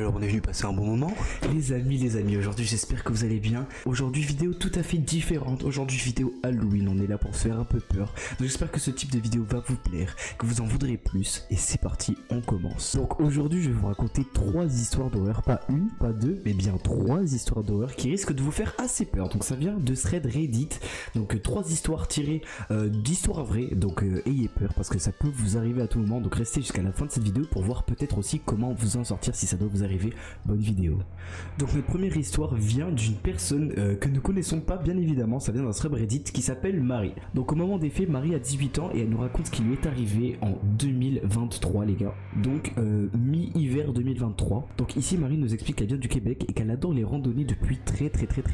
Alors on est venu passer un bon moment. Les amis, aujourd'hui j'espère que vous allez bien. Aujourd'hui vidéo tout à fait différente. Aujourd'hui vidéo Halloween, on est là pour se faire un peu peur. Donc j'espère que ce type de vidéo va vous plaire, que vous en voudrez plus. Et c'est parti, on commence. Donc aujourd'hui je vais vous raconter 3 histoires d'horreur. Pas une, pas deux, mais bien 3 histoires d'horreur qui risquent de vous faire assez peur. Donc ça vient de thread Reddit. Donc 3 histoires tirées d'histoires vraies. Donc ayez peur parce que ça peut vous arriver à tout moment. Donc restez jusqu'à la fin de cette vidéo pour voir peut-être aussi comment vous en sortir si ça doit vous arriver. Bonne vidéo. Donc notre première histoire vient d'une personne que nous connaissons pas, bien évidemment. Ça vient d'un subreddit qui s'appelle Marie. Donc au moment des faits, Marie a 18 ans et elle nous raconte ce qui lui est arrivé en 2023 les gars. Donc mi-hiver 2023. Donc ici Marie nous explique qu'elle vient du Québec et qu'elle adore les randonnées depuis très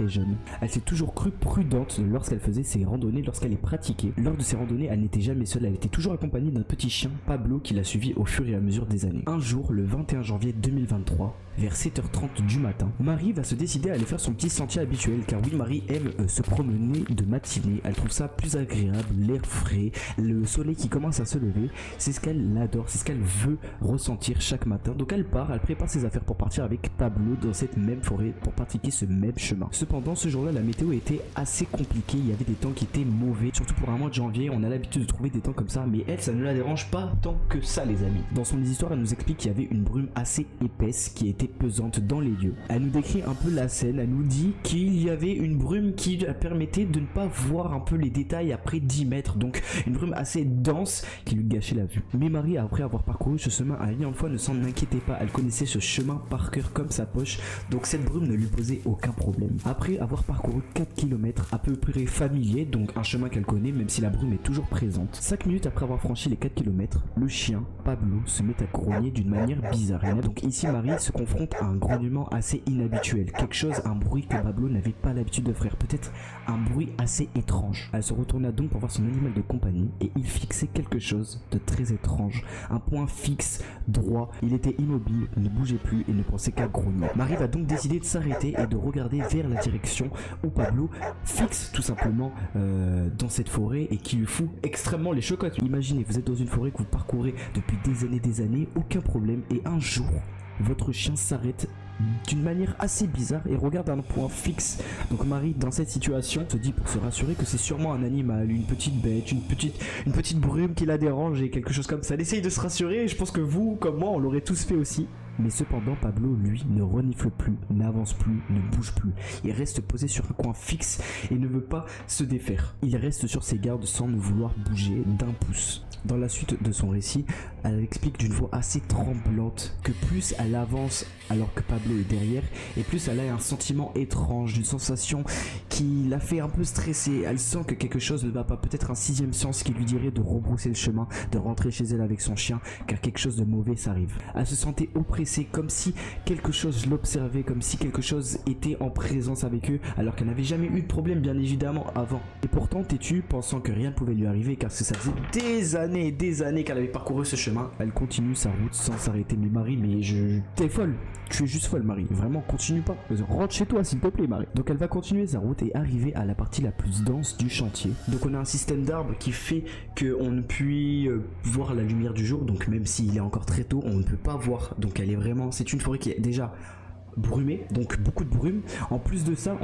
jeune. Elle s'est toujours crue prudente lorsqu'elle faisait ses randonnées, lorsqu'elle les pratiquait. Lors de ces randonnées, elle n'était jamais seule, elle était toujours accompagnée d'un petit chien, Pablo, qui l'a suivi au fur et à mesure des années. Un jour, le 21 janvier 2023, vers 7h30 du matin, Marie va se décider à aller faire son petit sentier habituel, car oui, Marie aime se promener de matinée, elle trouve ça plus agréable, l'air frais, le soleil qui commence à se lever, c'est ce qu'elle adore, c'est ce qu'elle veut ressentir chaque matin. Donc elle part, elle prépare ses affaires pour partir avec Pablo dans cette même forêt pour pratiquer ce même chemin. Cependant, ce jour-là, la météo était assez compliquée, il y avait des temps qui étaient mauvais, surtout pour un mois de janvier, on a l'habitude de trouver des temps comme ça, mais elle, ça ne la dérange pas tant que ça les amis. Dans son histoire, elle nous explique qu'il y avait une brume assez épaisse qui était pesante dans les lieux. Elle nous décrit un peu la scène, elle nous dit qu'il y avait une brume qui permettait de ne pas voir un peu les détails après 10 mètres, donc une brume assez dense qui lui gâchait la vue. Mais Marie, après avoir parcouru ce chemin un million de fois, ne s'en inquiétait pas, elle connaissait ce chemin par cœur comme sa poche, donc cette brume ne lui posait aucun problème. Après avoir parcouru 4 km à peu près familier, donc un chemin qu'elle connaît même si la brume est toujours présente, 5 minutes après avoir franchi les 4 km, le chien, Pablo, se met à grogner d'une manière bizarre. Et donc ici Marie se confronte à un grognement assez inhabituel, quelque chose, un bruit que Pablo n'avait pas l'habitude de faire, peut-être un bruit assez étrange. Elle se retourna donc pour voir son animal de compagnie et il fixait quelque chose de très étrange, un point fixe, droit, il était immobile, ne bougeait plus et ne pensait qu'à grogner. Marie va donc décider de s'arrêter et de regarder vers la direction où Pablo fixe tout simplement dans cette forêt et qui lui fout extrêmement les chocottes. Imaginez, vous êtes dans une forêt que vous parcourez depuis des années, aucun problème, et un jour votre chien s'arrête d'une manière assez bizarre et regarde un point fixe. Donc Marie, dans cette situation, se dit pour se rassurer que c'est sûrement un animal, une petite bête, une petite brume qui la dérange et quelque chose comme ça. Elle essaye de se rassurer et je pense que vous, comme moi, on l'aurait tous fait aussi. Mais cependant, Pablo, lui, ne renifle plus, n'avance plus, ne bouge plus. Il reste posé sur un coin fixe et ne veut pas se défaire. Il reste sur ses gardes sans ne vouloir bouger d'un pouce. Dans la suite de son récit, elle explique d'une voix assez tremblante que plus elle avance alors que Pablo est derrière, et plus elle a un sentiment étrange, une sensation qui la fait un peu stresser. Elle sent que quelque chose ne va pas, peut-être un 6e sens qui lui dirait de rebrousser le chemin, de rentrer chez elle avec son chien, car quelque chose de mauvais s'arrive. Elle se sentait oppressée, comme si quelque chose l'observait, comme si quelque chose était en présence avec eux, alors qu'elle n'avait jamais eu de problème bien évidemment avant. Et pourtant têtue, pensant que rien ne pouvait lui arriver, car ça faisait des années qu'elle avait parcouru ce chemin, elle continue sa route sans s'arrêter. Mais Marie, t'es folle, tu es juste folle Marie, vraiment continue pas, rentre chez toi s'il te plaît Marie. Donc elle va continuer sa route et arriver à la partie la plus dense du chantier. Donc on a un système d'arbres qui fait qu'on ne puisse voir la lumière du jour, donc même s'il est encore très tôt, on ne peut pas voir. Donc elle est vraiment, c'est une forêt qui est déjà brumé, donc beaucoup de brume. En plus de ça,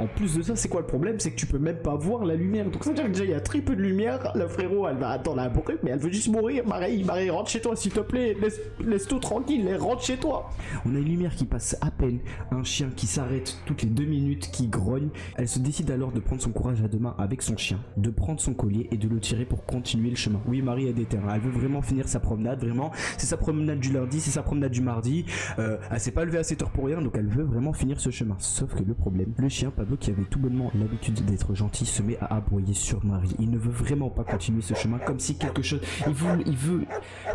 c'est quoi le problème? C'est que tu peux même pas voir la lumière. Donc ça veut dire que déjà il y a très peu de lumière. Le frérot, elle va attendre la brume, mais elle veut juste mourir. Marie, rentre chez toi s'il te plaît. Laisse tout tranquille, rentre chez toi. On a une lumière qui passe à peine, un chien qui s'arrête toutes les 2 minutes, qui grogne. Elle se décide alors de prendre son courage à deux mains avec son chien, de prendre son collier et de le tirer pour continuer le chemin. Oui, Marie a des terrains. Elle veut vraiment finir sa promenade, vraiment. C'est sa promenade du lundi, c'est sa promenade du mardi. Elle s'est pas levée à 7h pour rien, donc elle veut vraiment finir ce chemin. Sauf que le problème, le chien Pablo, qui avait tout bonnement l'habitude d'être gentil, se met à aboyer sur Marie. Il ne veut vraiment pas continuer ce chemin, comme si quelque chose,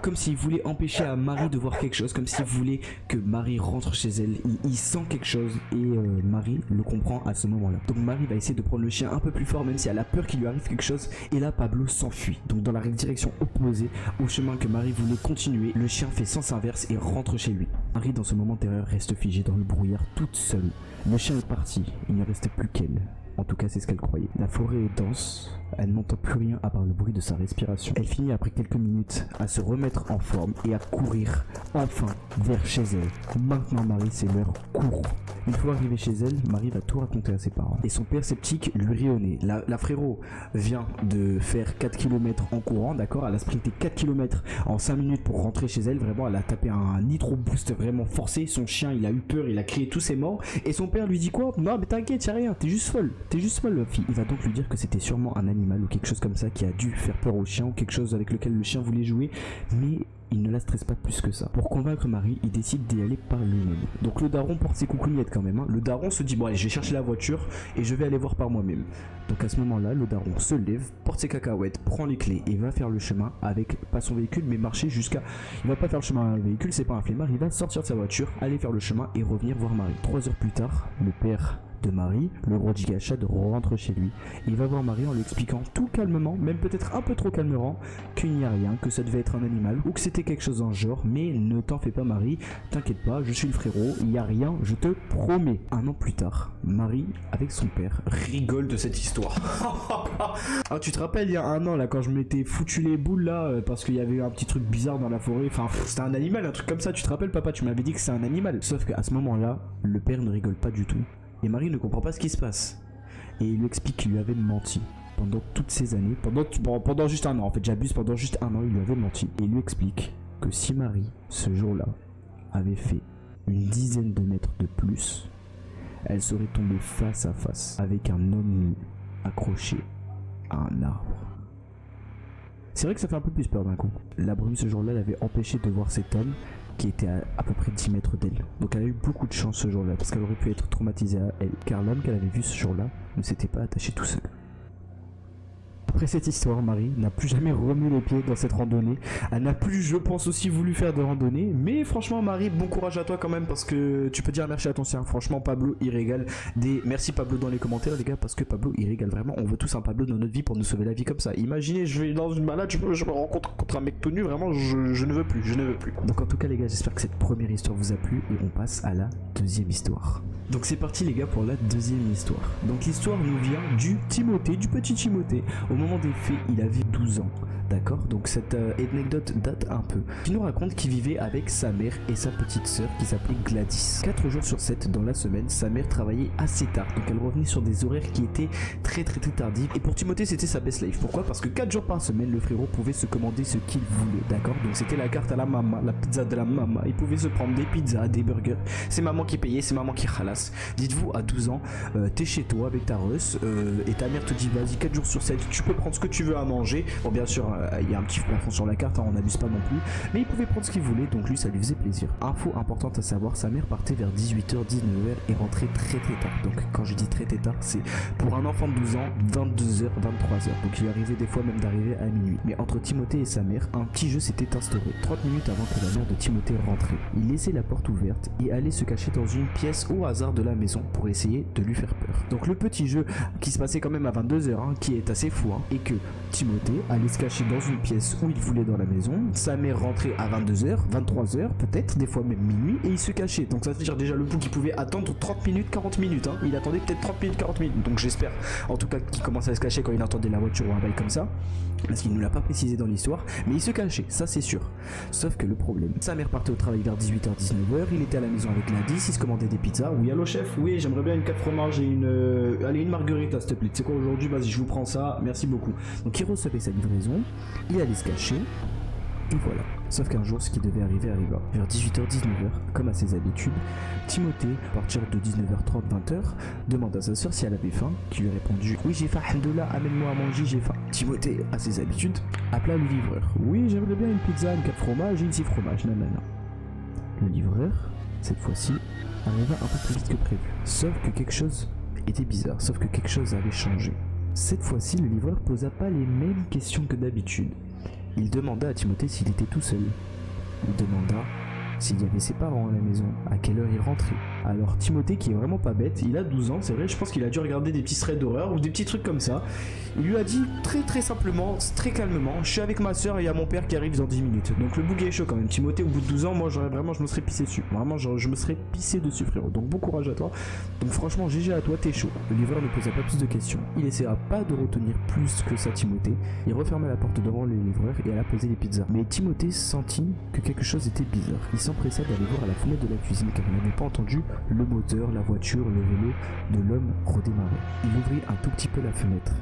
comme s'il voulait empêcher à Marie de voir quelque chose, comme s'il voulait que Marie rentre chez elle. Il sent quelque chose et Marie le comprend à ce moment-là. Donc Marie va essayer de prendre le chien un peu plus fort, même si elle a peur qu'il lui arrive quelque chose. Et là Pablo s'enfuit, donc dans la direction opposée au chemin que Marie voulait continuer. Le chien fait sens inverse et rentre chez lui. Marie, dans ce moment de terreur, reste figée dans le brouillard toute seule. Le chien est parti, il ne restait plus qu'elle. En tout cas, c'est ce qu'elle croyait. La forêt est dense, elle n'entend plus rien à part le bruit de sa respiration. Elle finit après quelques minutes à se remettre en forme et à courir enfin vers chez elle. Maintenant Marie, c'est l'heure, cours. Une fois arrivée chez elle, Marie va tout raconter à ses parents. Et son père sceptique lui rit au nez. La frérot vient de faire 4 km en courant, d'accord. Elle a sprinté 4 km en 5 minutes pour rentrer chez elle. Vraiment, elle a tapé un nitro boost vraiment forcé. Son chien, il a eu peur, il a crié tous ses morts. Et son père lui dit quoi? Non mais t'inquiète, y'a rien, t'es juste folle, ma fille. Il va donc lui dire que c'était sûrement un animal ou quelque chose comme ça qui a dû faire peur au chien ou quelque chose avec lequel le chien voulait jouer. Mais il ne la stresse pas plus que ça. Pour convaincre Marie, il décide d'y aller par lui-même. Donc le daron porte ses coucougnettes quand même. Le daron se dit bon allez, je vais chercher la voiture et je vais aller voir par moi-même. Donc à ce moment-là, le daron se lève, porte ses cacahuètes, prend les clés et va faire le chemin avec pas son véhicule mais marcher jusqu'à... Il va pas faire le chemin avec un véhicule, c'est pas un flemmard, il va sortir de sa voiture, aller faire le chemin et revenir voir Marie. 3 heures plus tard, le père de Marie, le gros Gigachad, rentre chez lui. Il va voir Marie en lui expliquant tout calmement, même peut-être un peu trop calmement, qu'il n'y a rien, que ça devait être un animal ou que c'était quelque chose en genre, mais ne t'en fais pas Marie, t'inquiète pas, je suis le frérot, il n'y a rien, je te promets. Un an plus tard, Marie, avec son père, rigole de cette histoire. Ah, tu te rappelles il y a un an là quand je m'étais foutu les boules là parce qu'il y avait eu un petit truc bizarre dans la forêt, enfin c'était un animal, un truc comme ça, tu te rappelles papa, tu m'avais dit que c'est un animal. Sauf qu'à ce moment-là, le père ne rigole pas du tout. Et Marie ne comprend pas ce qui se passe. Et il lui explique qu'il lui avait menti pendant toutes ces années. Pendant juste un an, en fait j'abuse, pendant juste un an il lui avait menti. Et il lui explique que si Marie, ce jour-là, avait fait une dizaine de mètres de plus, elle serait tombée face à face avec un homme nu accroché à un arbre. C'est vrai que ça fait un peu plus peur d'un coup. La brume ce jour-là l'avait empêché de voir cet homme qui était à peu près 10 mètres d'elle. Donc elle a eu beaucoup de chance ce jour-là parce qu'elle aurait pu être traumatisée à elle, car l'homme qu'elle avait vu ce jour-là ne s'était pas attaché tout seul. Après cette histoire, Marie n'a plus jamais remis les pieds dans cette randonnée. Elle n'a plus, je pense, aussi voulu faire de randonnée. Mais franchement, Marie, bon courage à toi quand même parce que tu peux dire merci à ton chien. Franchement, Pablo, il régale. Merci Pablo dans les commentaires, les gars, parce que Pablo, il régale vraiment. On veut tous un Pablo dans notre vie pour nous sauver la vie comme ça. Imaginez, je vais dans une balade, je me rencontre contre un mec tout nu, vraiment, je ne veux plus, je ne veux plus. Donc en tout cas, les gars, j'espère que cette première histoire vous a plu et on passe à la deuxième histoire. Donc c'est parti les gars pour la deuxième histoire. Donc l'histoire nous vient du Timothée, du petit Timothée. Au moment des faits, il avait 12 ans. D'accord? Donc cette anecdote date un peu. Il nous raconte qu'il vivait avec sa mère et sa petite sœur qui s'appelait Gladys. 4 jours sur 7 dans la semaine, sa mère travaillait assez tard. Donc elle revenait sur des horaires qui étaient très tardifs. Et pour Timothée, c'était sa best life. Pourquoi? Parce que 4 jours par semaine, le frérot pouvait se commander ce qu'il voulait. D'accord? Donc c'était la carte à la maman, la pizza de la maman. Il pouvait se prendre des pizzas, des burgers. C'est maman qui payait, c'est maman qui ralasse. Dites-vous, à 12 ans, t'es chez toi avec ta russe et ta mère te dit vas-y 4 jours sur 7, tu peux prendre ce que tu veux à manger. Bon bien sûr, il y a un petit plafond sur la carte, hein, on n'abuse pas non plus. Mais il pouvait prendre ce qu'il voulait, donc lui ça lui faisait plaisir. Info importante à savoir, sa mère partait vers 18h, 19h et rentrait très tard. Donc quand je dis très tard, c'est pour un enfant de 12 ans, 22h, 23h. Donc il lui arrivait des fois même d'arriver à minuit. Mais entre Timothée et sa mère, un petit jeu s'était instauré. 30 minutes avant que la mère de Timothée rentrait, il laissait la porte ouverte et allait se cacher dans une pièce au hasard de la maison pour essayer de lui faire peur. Donc le petit jeu qui se passait quand même à 22h, hein, qui est assez fou, hein, et que Timothée allait se cacher dans une pièce où il voulait dans la maison, sa mère rentrait à 22h, 23h peut-être, des fois même minuit, et il se cachait. Donc ça veut dire déjà le bout qu'il pouvait attendre 30 minutes, 40 minutes, hein. Il attendait peut-être 30 minutes, 40 minutes, donc j'espère en tout cas qu'il commençait à se cacher quand il entendait la voiture ou un bail comme ça, parce qu'il ne l'a pas précisé dans l'histoire, mais il se cachait, ça c'est sûr. Sauf que le problème, sa mère partait au travail vers 18h, 19h, il était à la maison avec Gladys, il se commandait des pizzas. Oui allô chef, oui j'aimerais bien une 4 fromages et une marguerita s'il te plaît, tu sais quoi aujourd'hui, vas-y je vous prends ça, merci beaucoup. Donc il recevait sa livraison, il allait se cacher, et voilà. Sauf qu'un jour ce qui devait arriver arriva. Vers 18h, 19h, comme à ses habitudes, Timothée, à partir de 19h30, 20h, demande à sa soeur si elle avait faim, qui lui a répondu oui j'ai faim, alhamdoulilah, amène-moi à manger, j'ai faim. Timothée, à ses habitudes, appela le livreur. Oui j'aimerais bien une pizza, une 4 fromages et une 6 fromages, nanana. Le livreur, cette fois-ci, arriva un peu plus vite que prévu. Sauf que quelque chose était bizarre, sauf que quelque chose avait changé. Cette fois-ci, le livreur posa pas les mêmes questions que d'habitude. Il demanda à Timothée s'il était tout seul. Il demanda s'il y avait ses parents à la maison, à quelle heure il rentrait. Alors Timothée, qui est vraiment pas bête, il a 12 ans, c'est vrai, je pense qu'il a dû regarder des petits threads d'horreur ou des petits trucs comme ça. Il lui a dit très simplement, très calmement, je suis avec ma soeur et il y a mon père qui arrive dans 10 minutes. Donc le bouquet est chaud quand même. Timothée, au bout de 12 ans, moi je me serais pissé dessus. Vraiment, je me serais pissé dessus, frérot. Donc bon courage à toi. Donc franchement, GG à toi, t'es chaud. Le livreur ne posait pas plus de questions. Il essaiera pas de retenir plus que ça Timothée. Il referma la porte devant le livreur et alla poser les pizzas. Mais Timothée sentit que quelque chose était bizarre. Il s'empressa d'aller voir à la fenêtre de la cuisine car il n'avait pas entendu le moteur, la voiture, le vélo de l'homme redémarrer. Il ouvrit un tout petit peu la fenêtre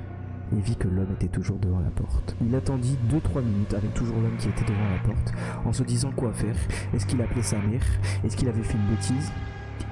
et vit que l'homme était toujours devant la porte. Il attendit 2-3 minutes avec toujours l'homme qui était devant la porte, en se disant quoi faire. Est-ce qu'il appelait sa mère? Est-ce qu'il avait fait une bêtise?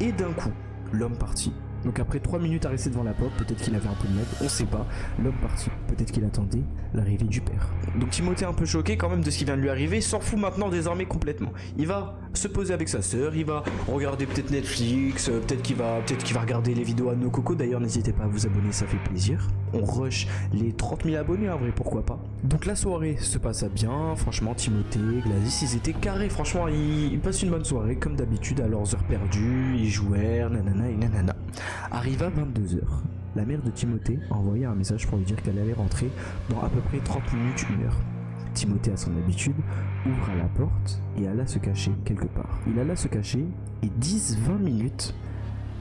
Et d'un coup, l'homme partit. Donc après 3 minutes à rester devant la porte, peut-être qu'il avait un peu de mode, on sait pas. L'homme partit, peut-être qu'il attendait l'arrivée du père. Donc Timothée, un peu choqué quand même de ce qui vient de lui arriver, s'en fout maintenant désormais complètement. Il va se poser avec sa sœur, il va regarder peut-être Netflix, peut-être qu'il va regarder les vidéos à nos cocos. D'ailleurs n'hésitez pas à vous abonner, ça fait plaisir. On rush les 30 000 abonnés en vrai, pourquoi pas. Donc la soirée se passa bien, franchement Timothée, Gladys, ils étaient carrés, franchement ils passent une bonne soirée comme d'habitude à leurs heures perdues, ils jouèrent, nanana et nanana. Arriva 22h. La mère de Timothée envoya un message pour lui dire qu'elle allait rentrer dans à peu près 30 minutes, 1 heure. Timothée, à son habitude, ouvra la porte et alla se cacher quelque part. Il alla se cacher et 10-20 minutes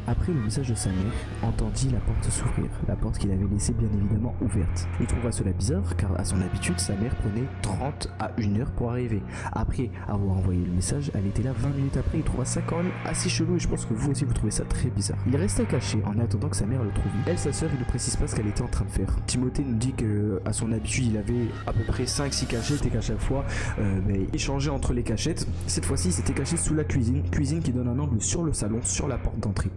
après le message de sa mère, entendit la porte s'ouvrir, la porte qu'il avait laissée bien évidemment ouverte. Il trouva cela bizarre car à son habitude, sa mère prenait 30 à 1 heure pour arriver. Après avoir envoyé le message, elle était là 20 minutes après, il trouva ça quand même assez chelou et je pense que vous aussi vous trouvez ça très bizarre. Il resta caché en attendant que sa mère le trouve. Elle, sa sœur, il ne précise pas ce qu'elle était en train de faire. Timothée nous dit que à son habitude, il avait à peu près 5-6 cachettes et qu'à chaque fois, il changeait entre les cachettes. Cette fois-ci, il s'était caché sous la cuisine qui donne un angle sur le salon, sur la porte d'entrée.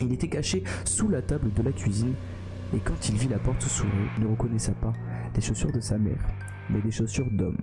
Il était caché sous la table de la cuisine et quand il vit la porte s'ouvrir, il ne reconnaissa pas les chaussures de sa mère, mais des chaussures d'homme.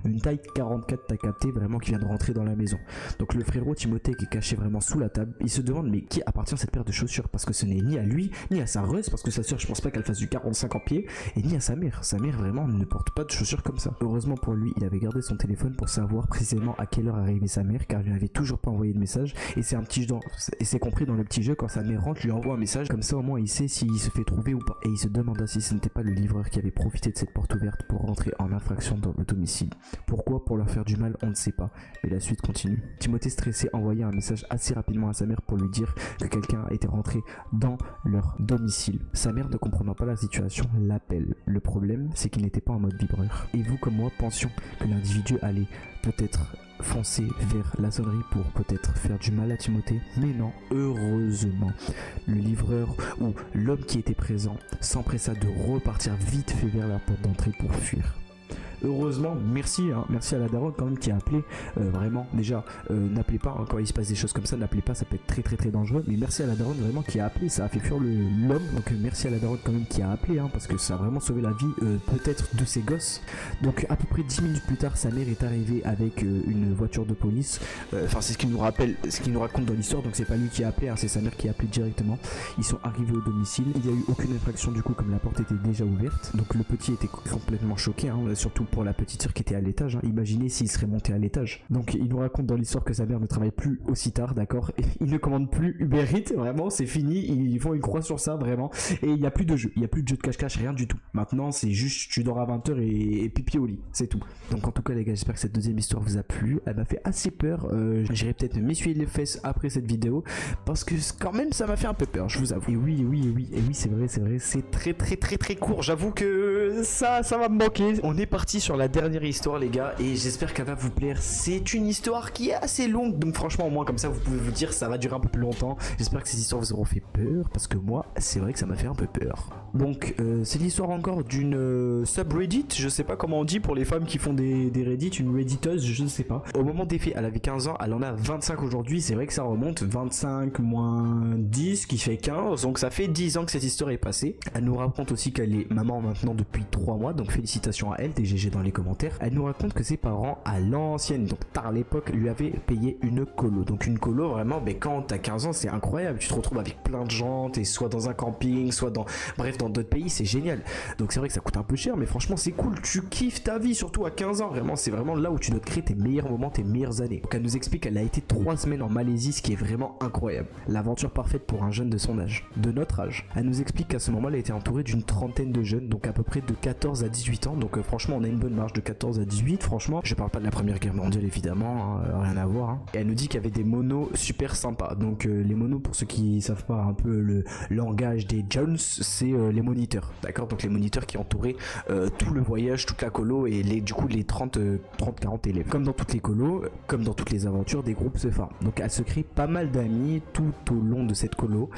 Une taille 44, t'as capté, vraiment, qui vient de rentrer dans la maison. Donc le frérot Timothée qui est caché vraiment sous la table, il se demande mais qui appartient à cette paire de chaussures, parce que ce n'est ni à lui, ni à sa reuse, parce que sa soeur je pense pas qu'elle fasse du 45 en pied, et ni à sa mère. Sa mère vraiment ne porte pas de chaussures comme ça. Heureusement pour lui, il avait gardé son téléphone pour savoir précisément à quelle heure arrivait sa mère, car il n'avait toujours pas envoyé de message, et c'est un petit jeu, et c'est compris dans le petit jeu, quand sa mère rentre, lui envoie un message, comme ça au moins il sait s'il se fait trouver ou pas. Et il se demanda si ce n'était pas le livreur qui avait profité de cette porte ouverte pour rentrer en infraction dans le domicile. Pourquoi? Pour leur faire du mal, on ne sait pas, mais la suite continue. Timothée stressé envoya un message assez rapidement à sa mère pour lui dire que quelqu'un était rentré dans leur domicile. Sa mère, ne comprenant pas la situation, l'appelle. Le problème, c'est qu'il n'était pas en mode vibreur. Et vous comme moi pensions que l'individu allait peut-être foncer vers la sonnerie pour peut-être faire du mal à Timothée, mais non, heureusement, le livreur ou l'homme qui était présent s'empressa de repartir vite fait vers la porte d'entrée pour fuir. Heureusement, merci à la daronne quand même qui a appelé, vraiment, déjà, n'appelez pas, quand il se passe des choses comme ça, n'appelez pas, ça peut être très dangereux, mais merci à la daronne vraiment qui a appelé, ça a fait fuir l'homme, donc merci à la daronne quand même qui a appelé, parce que ça a vraiment sauvé la vie, peut-être de ses gosses. Donc à peu près 10 minutes plus tard, sa mère est arrivée avec une voiture de police, enfin c'est ce qu'il nous raconte dans l'histoire, donc c'est pas lui qui a appelé, c'est sa mère qui a appelé directement. Ils sont arrivés au domicile, il n'y a eu aucune infraction du coup comme la porte était déjà ouverte, donc le petit était complètement choqué, surtout pour la petite sœur qui était à l'étage, imaginez s'il serait monté à l'étage. Donc il nous raconte dans l'histoire que sa mère ne travaille plus aussi tard, d'accord, et il ne commande plus Uber Eats, vraiment c'est fini, ils font une croix sur ça vraiment, et il n'y a plus de jeu, de cache-cache, rien du tout. Maintenant c'est juste tu dors à 20h et pipi au lit, c'est tout. Donc en tout cas les gars, j'espère que cette deuxième histoire vous a plu, elle m'a fait assez peur, j'irai peut-être m'essuyer les fesses après cette vidéo, parce que quand même ça m'a fait un peu peur, je vous avoue. Et oui c'est vrai, c'est très court, j'avoue que ça va me manquer. On est parti sur la dernière histoire les gars, et j'espère qu'elle va vous plaire. C'est une histoire qui est assez longue, donc franchement au moins comme ça vous pouvez vous dire ça va durer un peu plus longtemps. J'espère que ces histoires vous auront fait peur, parce que moi c'est vrai que ça m'a fait un peu peur. Donc c'est l'histoire encore d'une subreddit, je sais pas comment on dit pour les femmes qui font des reddit, une redditeuse, je ne sais pas. Au moment des faits elle avait 15 ans, elle en a 25 aujourd'hui, c'est vrai que ça remonte, 25 moins 10 qui fait 15, donc ça fait 10 ans que cette histoire est passée. Elle nous raconte aussi qu'elle est maman maintenant depuis depuis 3 mois, donc félicitations à elle, TGG dans les commentaires. Elle nous raconte que ses parents à l'ancienne, donc tard à l'époque, lui avaient payé une colo. Donc une colo vraiment, quand t'as 15 ans c'est incroyable, tu te retrouves avec plein de gens, t'es soit dans un camping, soit dans d'autres pays, c'est génial. Donc c'est vrai que ça coûte un peu cher, mais franchement c'est cool, tu kiffes ta vie, surtout à 15 ans, vraiment c'est vraiment là où tu dois te créer tes meilleurs moments, tes meilleures années. Donc elle nous explique qu'elle a été 3 semaines en Malaisie, ce qui est vraiment incroyable. L'aventure parfaite pour un jeune de son âge, de notre âge. Elle nous explique qu'à ce moment elle a été entourée d'une trentaine de jeunes, donc à peu près de 14 à 18 ans, donc franchement on a une bonne marge de 14 à 18, franchement je parle pas de la première guerre mondiale évidemment, rien à voir. Et elle nous dit qu'il y avait des monos super sympas, donc les monos, pour ceux qui savent pas un peu le langage des Jones, c'est les moniteurs, d'accord, donc les moniteurs qui entouraient tout le voyage, toute la colo et du coup les 30-40 élèves. Comme dans toutes les colos, comme dans toutes les aventures, des groupes se forment, donc elle se crée pas mal d'amis tout au long de cette colo,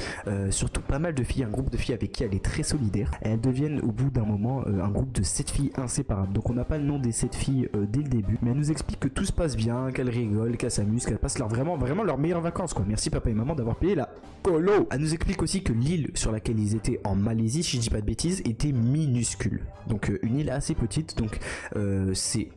surtout pas mal de filles, un groupe de filles avec qui elle est très solidaire, et elles deviennent au bout d'un moment un groupe de 7 filles inséparables. Donc on n'a pas le nom des 7 filles dès le début, mais elle nous explique que tout se passe bien, qu'elles rigolent, qu'elles s'amusent, qu'elles passent vraiment leurs meilleures vacances quoi. Merci papa et maman d'avoir payé la colo. Elle nous explique aussi que l'île sur laquelle ils étaient en Malaisie, si je dis pas de bêtises, était minuscule, donc une île assez petite, donc c'est...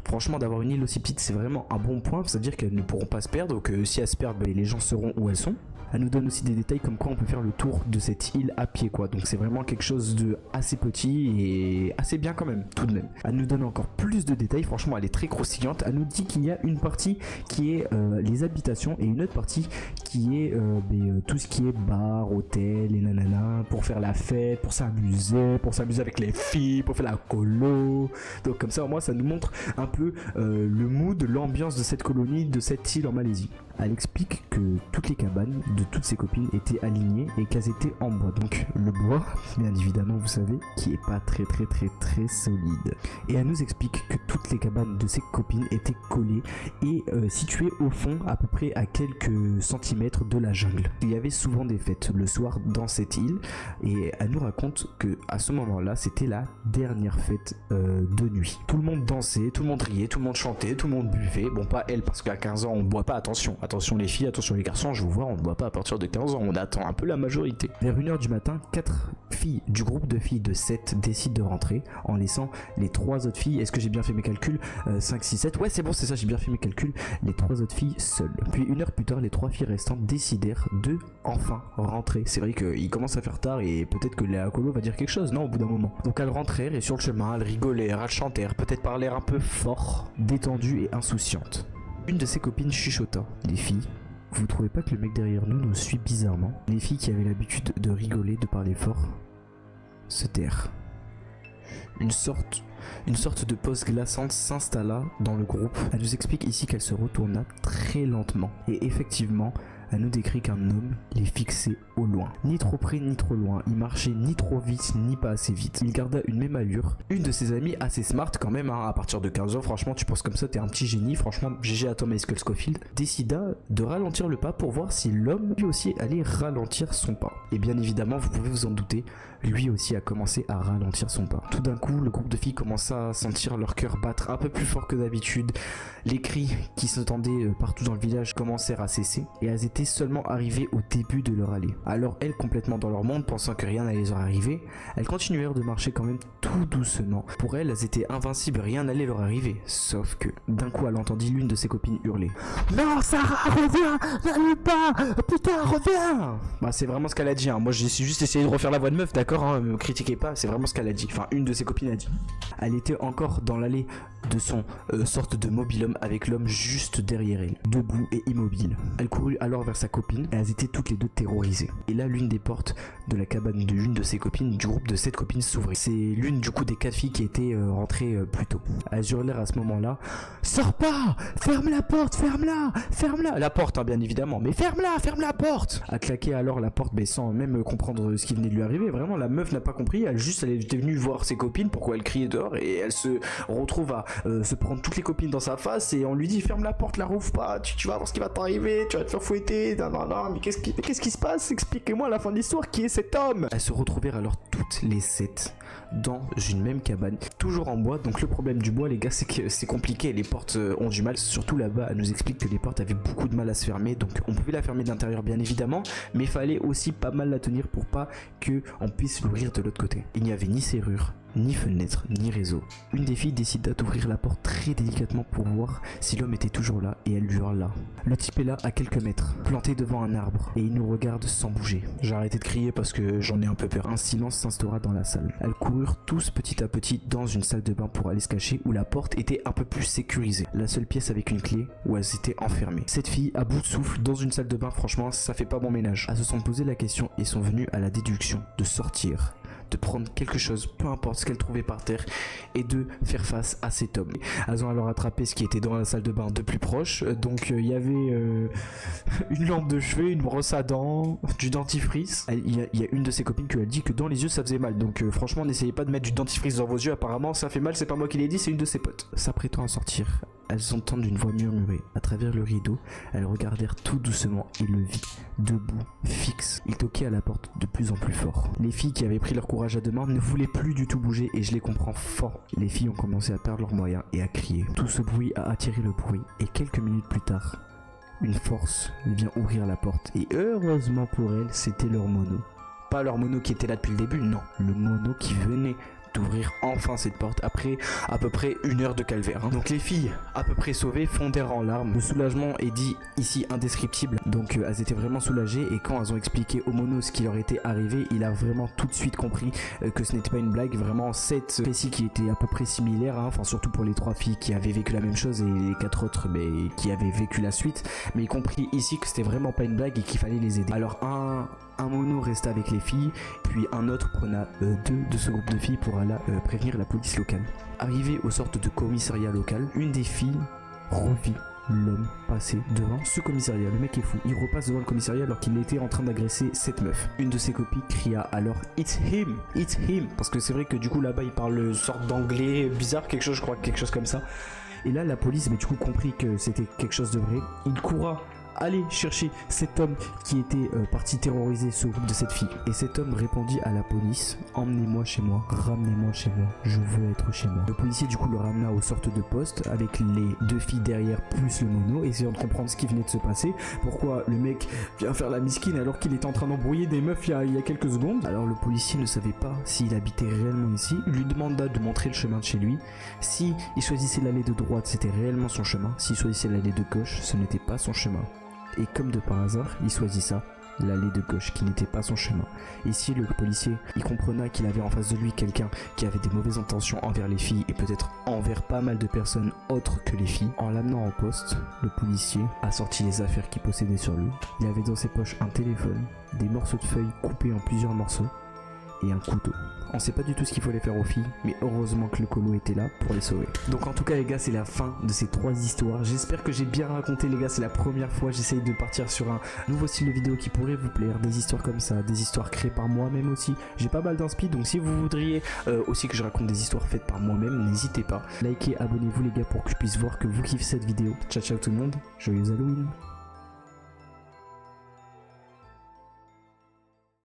Franchement, d'avoir une île aussi petite, c'est vraiment un bon point, c'est-à-dire qu'elles ne pourront pas se perdre, donc si elles se perdent, les gens sauront où elles sont. Elle nous donne aussi des détails comme quoi on peut faire le tour de cette île à pied quoi, donc c'est vraiment quelque chose de assez petit et assez bien quand même, tout de même. Elle nous donne encore plus de détails, franchement elle est très croustillante. Elle nous dit qu'il y a une partie qui est les habitations et une autre partie qui est tout ce qui est bar, hôtel et nanana, pour faire la fête, pour s'amuser avec les filles, pour faire la colo. Donc comme ça au moins ça nous montre un peu le mood, l'ambiance de cette colonie, de cette île en Malaisie. Elle explique que toutes les cabanes de toutes ses copines étaient alignées et qu'elles étaient en bois. Donc le bois, bien évidemment, vous savez, qui est pas très solide. Et elle nous explique que toutes les cabanes de ses copines étaient collées et situées au fond, à peu près à quelques centimètres de la jungle. Il y avait souvent des fêtes le soir dans cette île et elle nous raconte que à ce moment-là, c'était la dernière fête de nuit. Tout le monde dansait, tout le monde riait, tout le monde chantait, tout le monde buvait. Bon, pas elle, parce qu'à 15 ans, on ne boit pas, attention les filles, attention les garçons, je vous vois, on ne boit pas à partir de 15 ans, on attend un peu la majorité. Vers 1h du matin, 4 filles du groupe de filles de 7 décident de rentrer en laissant les 3 autres filles, est-ce que j'ai bien fait mes calculs, 5, 6, 7, ouais c'est bon c'est ça, j'ai bien fait mes calculs, les 3 autres filles seules. Puis 1 heure plus tard, les 3 filles restantes décidèrent de enfin rentrer. C'est vrai qu'il commence à faire tard et peut-être que la colo va dire quelque chose, non, au bout d'un moment. Donc elles rentrèrent et sur le chemin, elles rigolèrent, elles chantèrent, peut-être par l'air un peu fort, détendues et insouciantes. Une de ses copines chuchota, les filles, vous trouvez pas que le mec derrière nous suit bizarrement? Les filles qui avaient l'habitude de rigoler, de parler fort, se tairent. Une sorte de pause glaçante s'installa dans le groupe. Elle nous explique ici qu'elle se retourna très lentement. Et effectivement, elle nous décrit qu'un homme les fixait au loin. Ni trop près ni trop loin, il marchait ni trop vite ni pas assez vite. Il garda une même allure. Une de ses amies assez smart quand même, à partir de 15 ans, franchement tu penses comme ça, t'es un petit génie, franchement GG à Tom et Skull Scofield, décida de ralentir le pas pour voir si l'homme lui aussi allait ralentir son pas. Et bien évidemment, vous pouvez vous en douter, lui aussi a commencé à ralentir son pas. Tout d'un coup, le groupe de filles commença à sentir leur cœur battre un peu plus fort que d'habitude. Les cris qui s'entendaient partout dans le village commencèrent à cesser et elles étaient seulement arrivées au début de leur allée. Alors elles, complètement dans leur monde, pensant que rien n'allait leur arriver, elles continuèrent de marcher quand même tout doucement. Pour elles étaient invincibles, rien n'allait leur arriver. Sauf que, d'un coup, elle entendit l'une de ses copines hurler. Non, Sarah, reviens, n'allume pas, putain, reviens. Bah c'est vraiment ce qu'elle a dit, hein. Moi j'ai juste essayé de refaire la voix de meuf, d'accord, hein, me critiquez pas, c'est vraiment ce qu'elle a dit. Enfin, une de ses copines a dit. Elle était encore dans l'allée de son sorte de mobil-homme avec l'homme juste derrière elle, debout et immobile. Elle courut alors vers sa copine et elles étaient toutes les deux terrorisées. Et là, l'une des portes de la cabane de l'une de ses copines, du groupe de 7 copines, s'ouvrit. C'est l'une du coup des 4 filles qui étaient rentrées plus tôt. Elles hurlèrent à ce moment-là: sors pas, ferme la porte, ferme-la, ferme-la. La porte, hein, bien évidemment, mais ferme-la, ferme la porte. A claqué alors la porte, mais sans même comprendre ce qui venait de lui arriver. Vraiment, la meuf n'a pas compris. Elle était venue voir ses copines, pourquoi elle criait dehors, et elle se retrouve à se prendre toutes les copines dans sa face et on lui dit ferme la porte, la rouvre pas, tu vas voir ce qui va t'arriver, tu vas te faire fouetter, non, mais qu'est-ce qui se passe, expliquez-moi à la fin de l'histoire, qui est cet homme? Elles se retrouvèrent alors toutes les 7 dans une même cabane, toujours en bois. Donc le problème du bois, les gars, c'est que c'est compliqué, les portes ont du mal, surtout là-bas. Elle nous explique que les portes avaient beaucoup de mal à se fermer, donc on pouvait la fermer de l'intérieur bien évidemment, mais il fallait aussi pas mal la tenir pour pas que on puisse l'ouvrir de l'autre côté. Il n'y avait ni serrure ni fenêtre, ni réseau. Une des filles décida d'ouvrir la porte très délicatement pour voir si l'homme était toujours là et elle jura là. Le type est là à quelques mètres, planté devant un arbre et il nous regarde sans bouger. J'ai arrêté de crier parce que j'en ai un peu peur. Un silence s'instaura dans la salle. Elles coururent tous petit à petit dans une salle de bain pour aller se cacher où la porte était un peu plus sécurisée. La seule pièce avec une clé où elles étaient enfermées. Cette fille, à bout de souffle, dans une salle de bain, franchement, ça fait pas bon ménage. Elles se sont posé la question et sont venues à la déduction de sortir, de prendre quelque chose, peu importe ce qu'elles trouvaient par terre, et de faire face à cet homme. Elles ont alors attrapé ce qui était dans la salle de bain de plus proche. Donc il y avait une lampe de chevet, une brosse à dents, du dentifrice. Il y a une de ses copines qui a dit que dans les yeux ça faisait mal. Donc franchement, n'essayez pas de mettre du dentifrice dans vos yeux, apparemment ça fait mal, c'est pas moi qui l'ai dit, c'est une de ses potes. S'apprêtant à sortir, elles entendent une voix murmurer. À travers le rideau, elles regardèrent tout doucement et le vit, debout, fixe. Il toquait à la porte de plus en plus fort. Les filles qui avaient pris leur courage à deux mains ne voulaient plus du tout bouger et je les comprends fort. Les filles ont commencé à perdre leurs moyens et à crier. Tout ce bruit a attiré le bruit et quelques minutes plus tard, une force vient ouvrir la porte et heureusement pour elles, c'était leur mono. Pas leur mono qui était là depuis le début, non. Le mono qui venait d'ouvrir enfin cette porte après à peu près 1 heure de calvaire. Donc les filles, à peu près sauvées, fondèrent en larmes. Le soulagement est dit ici indescriptible. Donc elles étaient vraiment soulagées et quand elles ont expliqué au mono ce qui leur était arrivé, il a vraiment tout de suite compris que ce n'était pas une blague. Vraiment cette récit qui était à peu près similaire, enfin surtout pour les 3 filles qui avaient vécu la même chose et les 4 autres qui avaient vécu la suite. Mais il comprit ici que c'était vraiment pas une blague et qu'il fallait les aider. Alors un mono resta avec les filles, puis un autre prena 2 de ce groupe de filles pour aller prévenir la police locale. Arrivé aux sortes de commissariat local, une des filles revit l'homme passer devant ce commissariat. Le mec est fou, il repasse devant le commissariat alors qu'il était en train d'agresser cette meuf. Une de ses copines cria alors It's him, parce que c'est vrai que du coup là-bas il parle une sorte d'anglais bizarre, quelque chose, je crois, quelque chose comme ça. Et là la police, mais du coup compris que c'était quelque chose de vrai, il courra aller chercher cet homme qui était parti terroriser ce groupe de cette fille. Et cet homme répondit à la police: emmenez-moi chez moi, ramenez-moi chez moi, je veux être chez moi. Le policier du coup le ramena aux sortes de poste avec les 2 filles derrière plus le mono, essayant de comprendre ce qui venait de se passer. Pourquoi le mec vient faire la miskine alors qu'il était en train d'embrouiller des meufs il y a quelques secondes. Alors le policier ne savait pas s'il habitait réellement ici. Il lui demanda de montrer le chemin de chez lui. Si il choisissait l'allée de droite, c'était réellement son chemin. S'il choisissait l'allée de gauche, ce n'était pas son chemin. Et comme de par hasard, il choisissa l'allée de gauche qui n'était pas son chemin. Ici, le policier, il comprenait qu'il avait en face de lui quelqu'un qui avait des mauvaises intentions envers les filles et peut-être envers pas mal de personnes autres que les filles. En l'amenant au poste, le policier a sorti les affaires qu'il possédait sur lui. Il avait dans ses poches un téléphone, des morceaux de feuilles coupés en plusieurs morceaux et un couteau. On sait pas du tout ce qu'il fallait faire aux filles, mais heureusement que le colo était là pour les sauver. Donc en tout cas les gars, c'est la fin de ces 3 histoires. J'espère que j'ai bien raconté les gars, c'est la première fois, j'essaye de partir sur un nouveau style de vidéo qui pourrait vous plaire, des histoires comme ça, des histoires créées par moi-même aussi. J'ai pas mal d'inspi, donc si vous voudriez aussi que je raconte des histoires faites par moi-même, n'hésitez pas. Likez, abonnez-vous les gars pour que je puisse voir que vous kiffez cette vidéo. Ciao ciao tout le monde, joyeux Halloween.